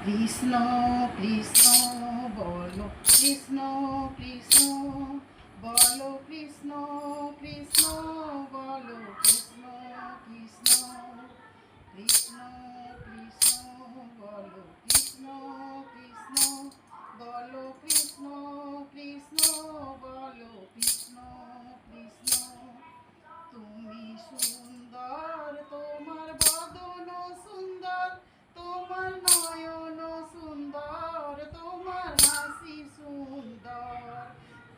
কৃষ্ণ কৃষ্ণ বলো কৃষ্ণ কৃষ্ণ বলো কৃষ্ণ কৃষ্ণ বলো কৃষ্ণ কৃষ্ণ কৃষ্ণ কৃষ্ণ বলো কৃষ্ণ কৃষ্ণ বলো কৃষ্ণ কৃষ্ণ বলো কৃষ্ণ কৃষ্ণ তুমি সুন্দর তোমার বদন সুন্দর তোমার নয়ন সুন্দর তোমার হাসি সুন্দর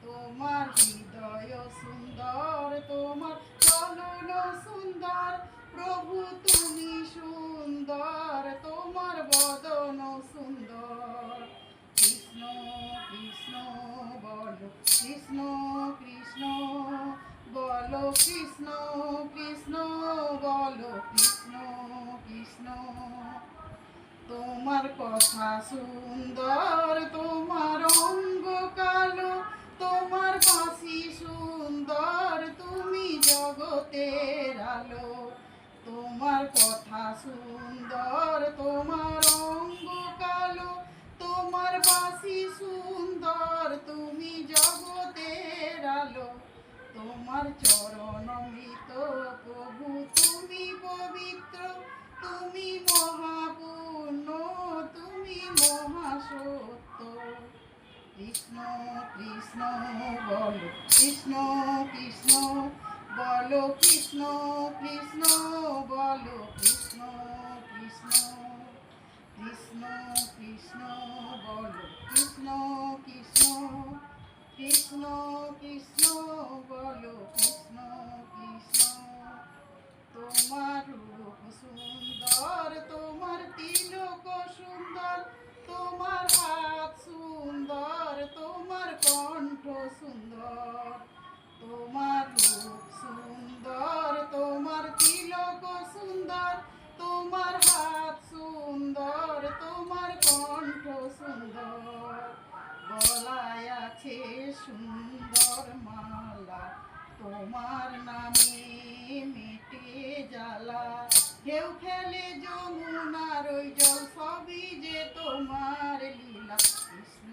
তোমার হৃদয় সুন্দর তোমার চলন সুন্দর প্রভু তুমি সুন্দর তোমার বদন সুন্দর কৃষ্ণ কৃষ্ণ বলো কৃষ্ণ কৃষ্ণ বলো কৃষ্ণ কৃষ্ণ বলো কৃষ্ণ কৃষ্ণ তোমার কথা সুন্দর তোমার অঙ্গ কালো তোমার হাসি সুন্দর তুমি জগতের আলো তোমার কথা সুন্দর তোমার অঙ্গ কালো তোমার বাসি সুন্দর তুমি জগতের আলো তোমার চরণ অমৃত প্রভু তুমি পবিত্র তুমি মহাপূর্ণ তুমি মহাসত্য কৃষ্ণ কৃষ্ণ বলো কৃষ্ণ কৃষ্ণ বলো কৃষ্ণ কৃষ্ণ বলো কৃষ্ণ কৃষ্ণ কৃষ্ণ কৃষ্ণ বলো কৃষ্ণ কৃষ্ণ কৃষ্ণ কৃষ্ণ বলো কৃষ্ণ কৃষ্ণ তোমার রূপ সুন্দর তোমার তিলক সুন্দর তোমার হাত সুন্দর তোমার কণ্ঠ সুন্দর তোমার রূপ সুন্দর তোমার তিলক সুন্দর তোমার হাত সুন্দর তোমার কণ্ঠ সুন্দর গলায় আছে সুন্দর মালা তোমার নামে মেটে জ্বালা কেউ খেলে যমুনার ওই জল সবই যে তোমার লীলা কৃষ্ণ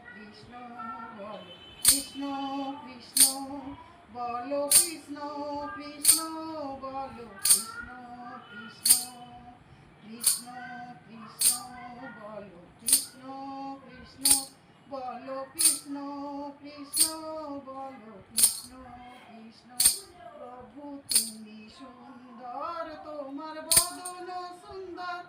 কৃষ্ণ বলো কৃষ্ণ কৃষ্ণ বলো কৃষ্ণ